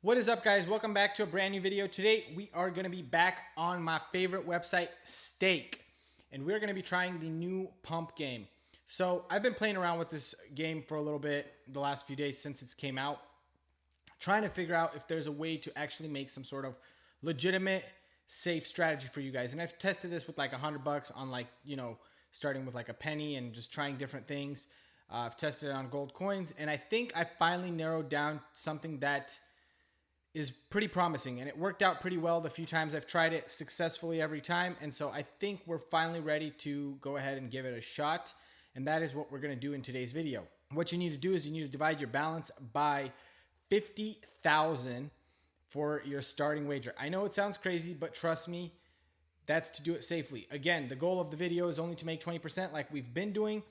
What is up, guys? Welcome back to a brand new video. Today we are going to be back on my favorite website, Stake, and we're going to be trying the new pump game. So I've been playing around with this game for a little bit the last few days since it's came out, trying to figure out if there's a way to actually make some sort of legitimate safe strategy for you guys. And I've tested this with like $100 on, like, starting with like a penny and just trying different things. I've tested it on gold coins, and I think I finally narrowed down something that is pretty promising, and it worked out pretty well the few times I've tried it successfully every time. And so I think we're finally ready to go ahead and give it a shot, and that is what we're going to do in today's video. What you need to do is you need to divide your balance by 50,000 for your starting wager. I know it sounds crazy, but trust me, that's to do it safely. Again, the goal of the video is only to make 20% like we've been doing,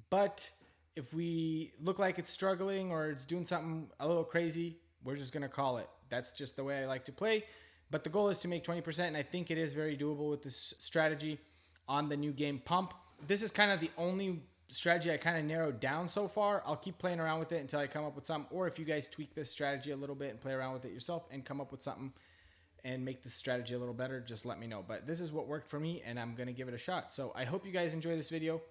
but if we look like it's struggling or it's doing something a little crazy, we're just going to call it. That's just the way I like to play. But the goal is to make 20%, and I think it is very doable with this strategy on the new game Pump. This is kind of the only strategy I kind of narrowed down so far. I'll keep playing around with it until I come up with something, or if you guys tweak this strategy a little bit and play around with it yourself and come up with something and make this strategy a little better, just let me know. But this is what worked for me, and I'm going to give it a shot. So I hope you guys enjoy this video,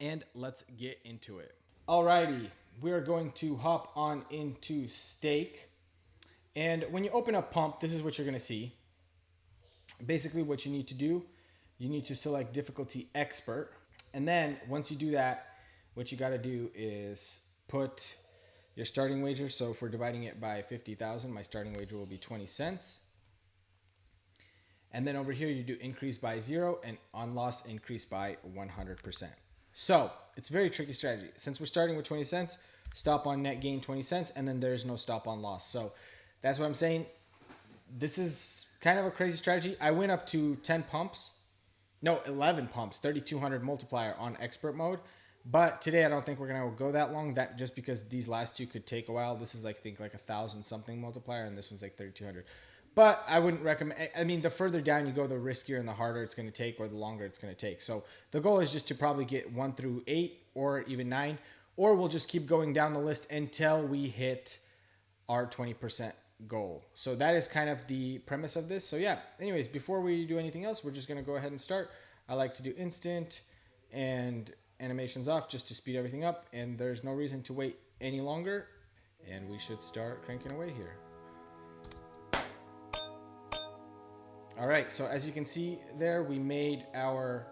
and let's get into it. Alrighty, we're going to hop on into Stake. And when you open up Pump, this is what you're going to see. Basically, what you need to do, you need to select difficulty expert. And then once you do that, what you got to do is put your starting wager. So if we're dividing it by 50,000, my starting wager will be 20 cents. And then over here, you do increase by 0 and on loss increase by 100%. So it's a very tricky strategy. Since we're starting with 20 cents, stop on net gain 20 cents, and then there's no stop on loss. So that's what I'm saying. This is kind of a crazy strategy. I went up to 11 pumps, 3,200 multiplier on expert mode. But today I don't think we're going to go that long, that just because these last two could take a while. This is like, I think like 1,000 something multiplier, and this one's like 3,200. But I wouldn't recommend, I mean, the further down you go, the riskier and the harder it's going to take, or the longer it's going to take. So the goal is just to probably get 1 through 8 or even 9, or we'll just keep going down the list until we hit our 20% goal. So that is kind of the premise of this. So yeah, anyways, before we do anything else, we're just going to go ahead and start. I like to do instant and animations off just to speed everything up, and there's no reason to wait any longer, and we should start cranking away here. All right, so as you can see there, we made our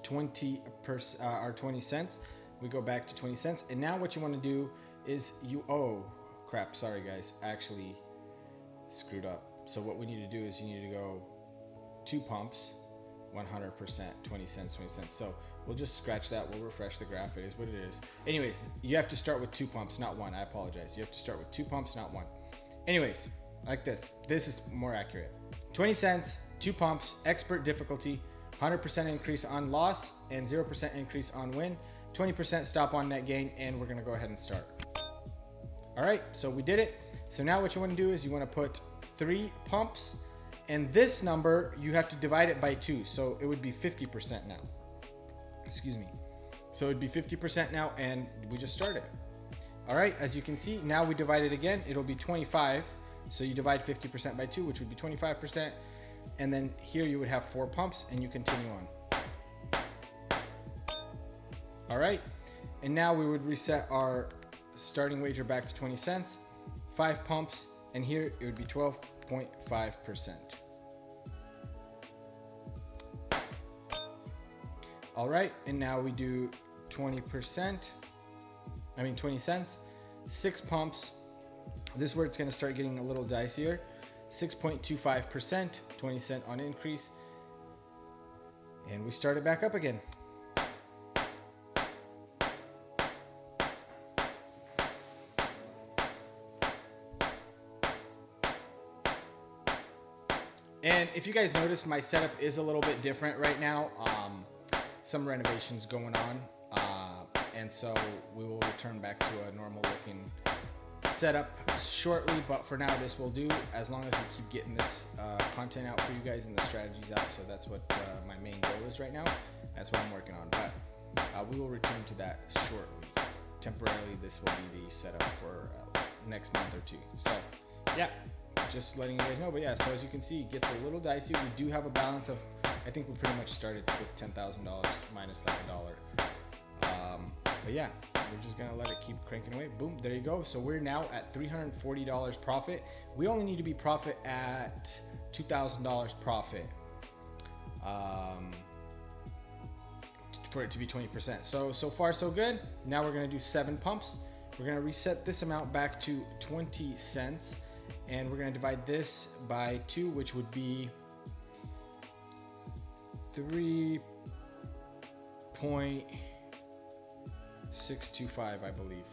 20 cents. We go back to 20 cents, and now what you want to do is crap, sorry guys, I actually screwed up. So what we need to do is you need to go 2 pumps, 100%, 20 cents, 20 cents. So we'll just scratch that. We'll refresh the graph. It is what it is. Anyways, you have to start with 2 pumps, not 1. I apologize. You have to start with 2 pumps, not 1. Anyways, like this. This is more accurate. 20 cents, 2 pumps, expert difficulty, 100% increase on loss, and 0% increase on win, 20% stop on net gain, and we're going to go ahead and start. All right, so we did it. So now what you want to do is you want to put 3 pumps, and this number, you have to divide it by 2. So it would be 50% now. Excuse me. So it would be 50% now, and we just started. All right, as you can see, now we divide it again. It'll be 25. So you divide 50% by 2, which would be 25%. And then here you would have 4 pumps, and you continue on. All right, and now we would reset our starting wager back to 20 cents, 5 pumps, and here it would be 12.5%. All right, and now we do 20 cents, 6 pumps. This is where it's going to start getting a little dicier. 6.25%, 20 cent on increase, and we start it back up again. And if you guys notice, my setup is a little bit different right now. Some renovations going on, and so we will return back to a normal looking setup shortly, but for now this will do, as long as we keep getting this content out for you guys and the strategies out. So that's what my main goal is right now. That's what I'm working on, but we will return to that shortly. Temporarily, this will be the setup for next month or two. So yeah, just letting you guys know. But yeah, so as you can see, it gets a little dicey. We do have a balance of, I think we pretty much started with $10,000 minus like $1. But yeah, we're just gonna let it keep cranking away. Boom, there you go. So we're now at $340 profit. We only need to be profit at $2,000 profit for it to be 20%. So far so good. Now we're gonna do 7 pumps. We're gonna reset this amount back to 20 cents, and we're gonna divide this by 2, which would be 3.625, I believe.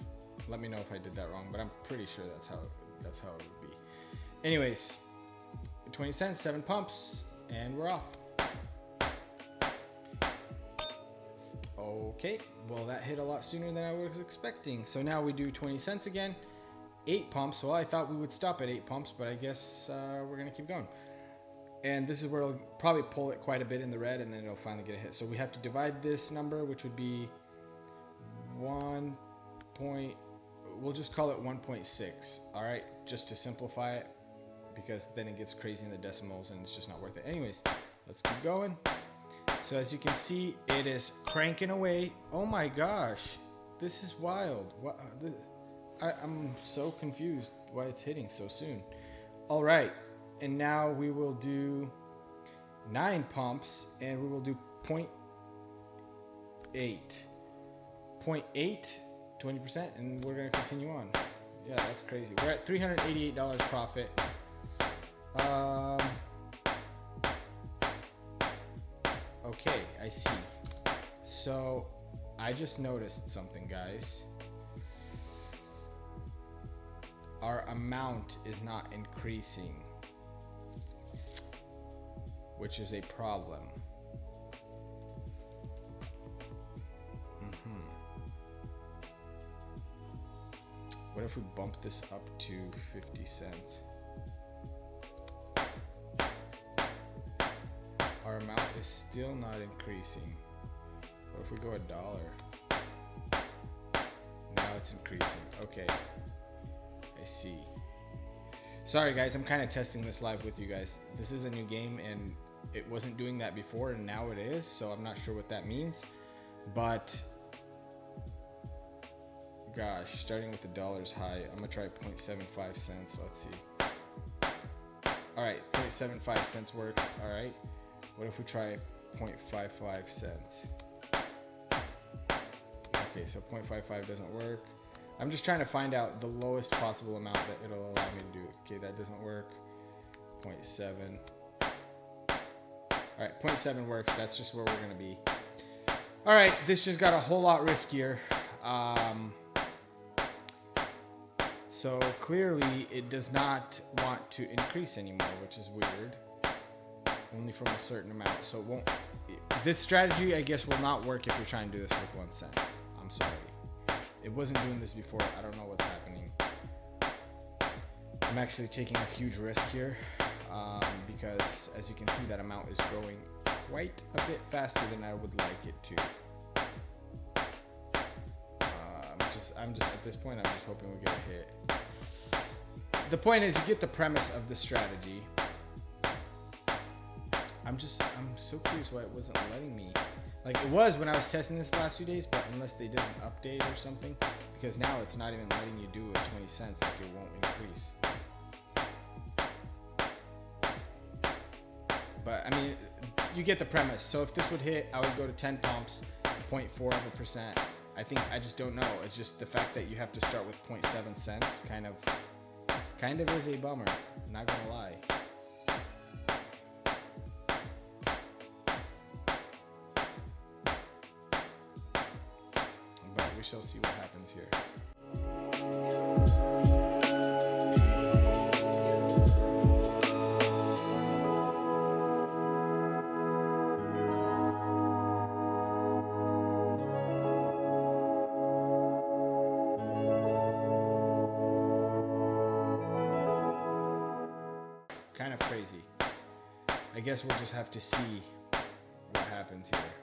Let me know if I did that wrong, but I'm pretty sure that's how it would be. Anyways, 20 cents, 7 pumps, and we're off. Okay, well that hit a lot sooner than I was expecting. So now we do 20 cents again, 8 pumps. Well, I thought we would stop at 8 pumps, but I guess we're gonna keep going. And this is where it'll probably pull it quite a bit in the red, and then it'll finally get a hit. So we have to divide this number, which would be we'll just call it 1.6. All right, just to simplify it, because then it gets crazy in the decimals and it's just not worth it. Anyways, let's keep going. So as you can see, it is cranking away. Oh my gosh, this is wild. What? I'm so confused why it's hitting so soon. All right, and now we will do 9 pumps, and we will do 0.8, 20%, and we're gonna continue on. Yeah, that's crazy. We're at $388 profit. Okay, I see. So I just noticed something, guys. Our amount is not increasing, which is a problem. What if we bump this up to 50 cents? Our amount is still not increasing. What if we go $1? Now it's increasing. Okay, I see. Sorry guys, I'm kind of testing this live with you guys. This is a new game and it wasn't doing that before, and now it is, so I'm not sure what that means. But gosh, starting with $1 high, I'm gonna try 0.75 cents. Let's see. All right, 0.75 cents works. All right, what if we try 0.55 cents? Okay, so 0.55 doesn't work. I'm just trying to find out the lowest possible amount that it'll allow me to do. Okay, that doesn't work. 0.7. All right, 0.7 works. That's just where we're gonna be. All right, this just got a whole lot riskier. So clearly it does not want to increase anymore, which is weird. Only from a certain amount. So it won't. This strategy, I guess, will not work if you're trying to do this with 1 cent. I'm sorry. It wasn't doing this before. I don't know what's happening. I'm actually taking a huge risk here because, as you can see, that amount is growing quite a bit faster than I would like it to. I'm just at this point, I'm just hoping we get a hit. The point is, you get the premise of the strategy. I'm so curious why it wasn't letting me. Like it was when I was testing this the last few days, but unless they did an update or something, because now it's not even letting you do it 20 cents, like it won't increase. But I mean, you get the premise. So if this would hit, I would go to 10 pumps, 0.4%. I think, I just don't know. It's just the fact that you have to start with 0.7 cents kind of is a bummer. Not gonna lie. But we shall see what happens here. Kind of crazy. I guess we'll just have to see what happens here.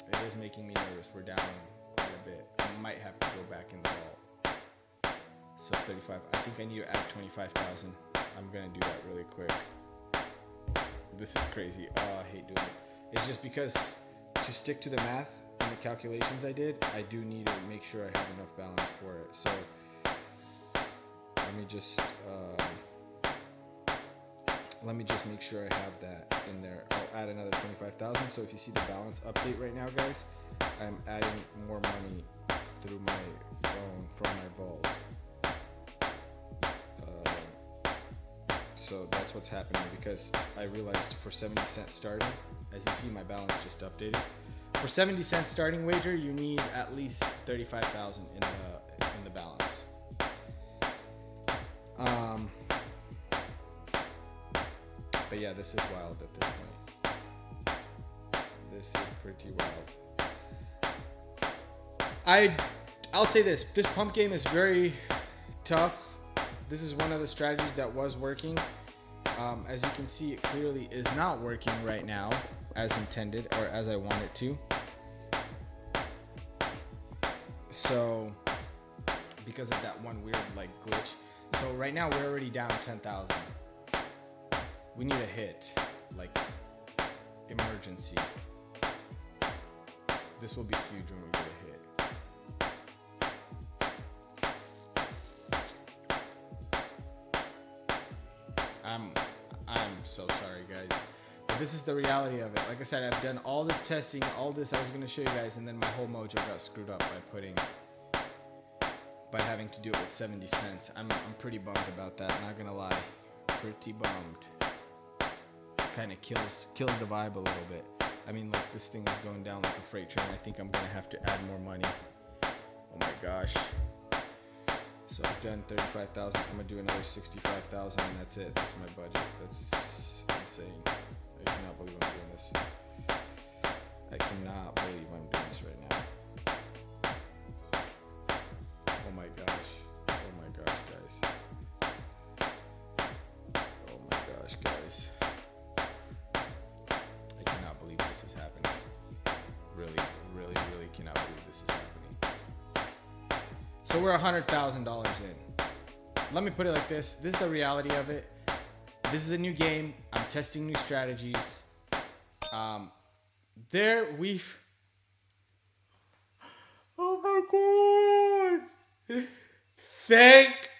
It is making me nervous. We're down quite a bit. I might have to go back in the vault. So 35. I think I need to add 25,000. I'm gonna do that really quick. This is crazy. Oh, I hate doing this. It's just because to stick to the math and the calculations I did, I do need to make sure I have enough balance for it. So let me just make sure I have that in there. I'll add another 25,000. So if you see the balance update right now, guys, I'm adding more money through my phone from my vault. So that's what's happening, because I realized for 70 cents starting, as you see, my balance just updated. For 70 cents starting wager, you need at least 35,000 in the balance. But yeah, this is wild at this point. This is pretty wild. I'll say this pump game is very tough. This is one of the strategies that was working. As you can see, it clearly is not working right now as intended, or as I want it to. So, because of that one weird glitch. So right now we're already down 10,000. We need a hit, emergency. This will be huge when we get a hit. I'm so sorry, guys. But this is the reality of it. Like I said, I've done all this testing, all this I was going to show you guys, and then my whole mojo got screwed up by having to do it with 70 cents. I'm pretty bummed about that, not going to lie. Pretty bummed. Kind of kills the vibe a little bit. I mean, this thing is going down like a freight train. I think I'm going to have to add more money. Oh my gosh. So I've done 35,000. I'm gonna do another 65,000, and that's it. That's my budget. That's insane. I cannot believe I'm doing this. I cannot believe I'm doing this right now. Oh my gosh. Oh my gosh, guys. Oh my gosh, guys. I cannot believe this is happening. Really, really, really cannot believe this is happening. So we're $100,000 in. Let me put it like this. This is the reality of it. This is a new game. I'm testing new strategies. Oh my God. Thank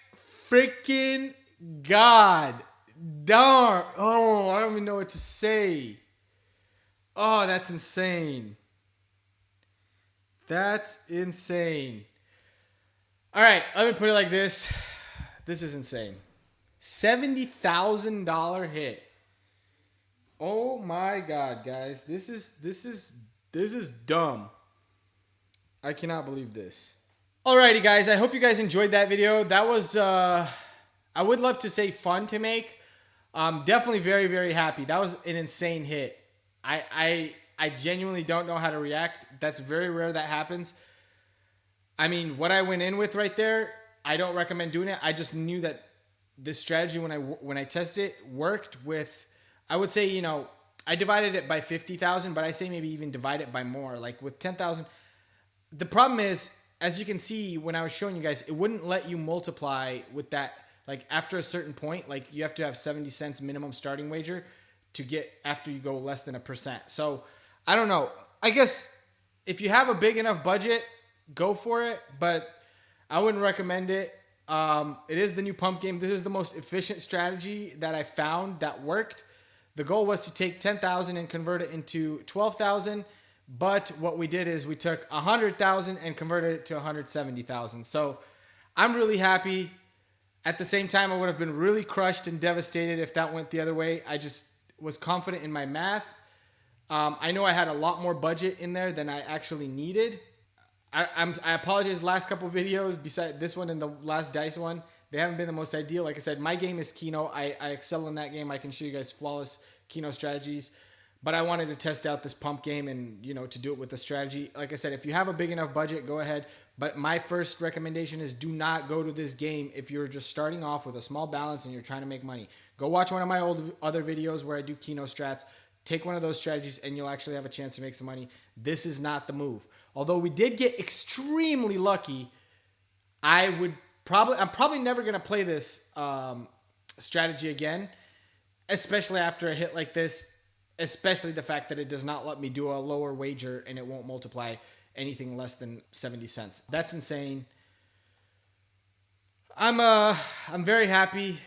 freaking God. Darn. Oh, I don't even know what to say. Oh, that's insane. That's insane. All right, let me put it like this. This is insane. $70,000 hit. Oh my God, guys. This is dumb. I cannot believe this. Alrighty, guys. I hope you guys enjoyed that video. That was, I would love to say fun to make. Definitely very, very happy. That was an insane hit. I genuinely don't know how to react. That's very rare that happens. I mean, what I went in with right there, I don't recommend doing it. I just knew that this strategy, when I tested it, worked with, I would say, I divided it by 50,000, but I say maybe even divide it by more. Like with 10,000, the problem is, as you can see, when I was showing you guys, it wouldn't let you multiply with that. Like after a certain point, like you have to have 70 cents minimum starting wager to get after you go less than 1%. So I don't know. I guess if you have a big enough budget, go for it, but I wouldn't recommend it. It is the new pump game. This is the most efficient strategy that I found that worked. The goal was to take 10,000 and convert it into 12,000, but what we did is we took 100,000 and converted it to 170,000. So I'm really happy. At the same time, I would have been really crushed and devastated if that went the other way. I just was confident in my math. I know I had a lot more budget in there than I actually needed. I apologize. Last couple videos, besides this one and the last dice one, they haven't been the most ideal. Like I said, my game is Keno. I excel in that game. I can show you guys flawless Keno strategies. But I wanted to test out this pump game and, to do it with the strategy. Like I said, if you have a big enough budget, go ahead. But my first recommendation is do not go to this game if you're just starting off with a small balance and you're trying to make money. Go watch one of my other videos where I do Keno strats. Take one of those strategies and you'll actually have a chance to make some money. This is not the move. Although we did get extremely lucky, I would I'm probably never gonna play this strategy again, especially after a hit like this. Especially the fact that it does not let me do a lower wager and it won't multiply anything less than 70 cents. That's insane. I'm very happy.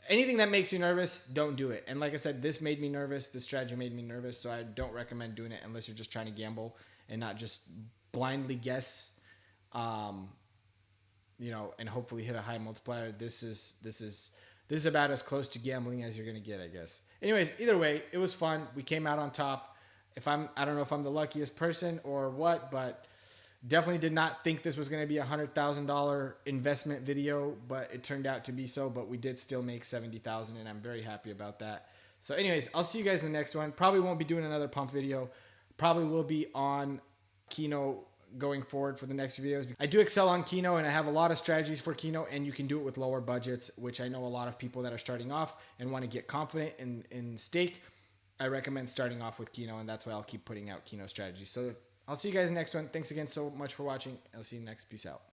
Anything that makes you nervous, don't do it. And like I said, this made me nervous. This strategy made me nervous, so I don't recommend doing it unless you're just trying to gamble and not just blindly guess. And hopefully hit a high multiplier. This is about as close to gambling as you're gonna get, I guess. Anyways, either way, it was fun. We came out on top. I don't know if I'm the luckiest person or what, but definitely did not think this was going to be $100,000 investment video, but it turned out to be so. But we did still make 70,000, and I'm very happy about that. So, anyways, I'll see you guys in the next one. Probably won't be doing another pump video. Probably will be on Keno going forward for the next videos. I do excel on Keno, and I have a lot of strategies for Keno, and you can do it with lower budgets, which I know a lot of people that are starting off and want to get confident in stake. I recommend starting off with Keno, and that's why I'll keep putting out Keno strategies. So I'll see you guys next one. Thanks again so much for watching. I'll see you next. Peace out.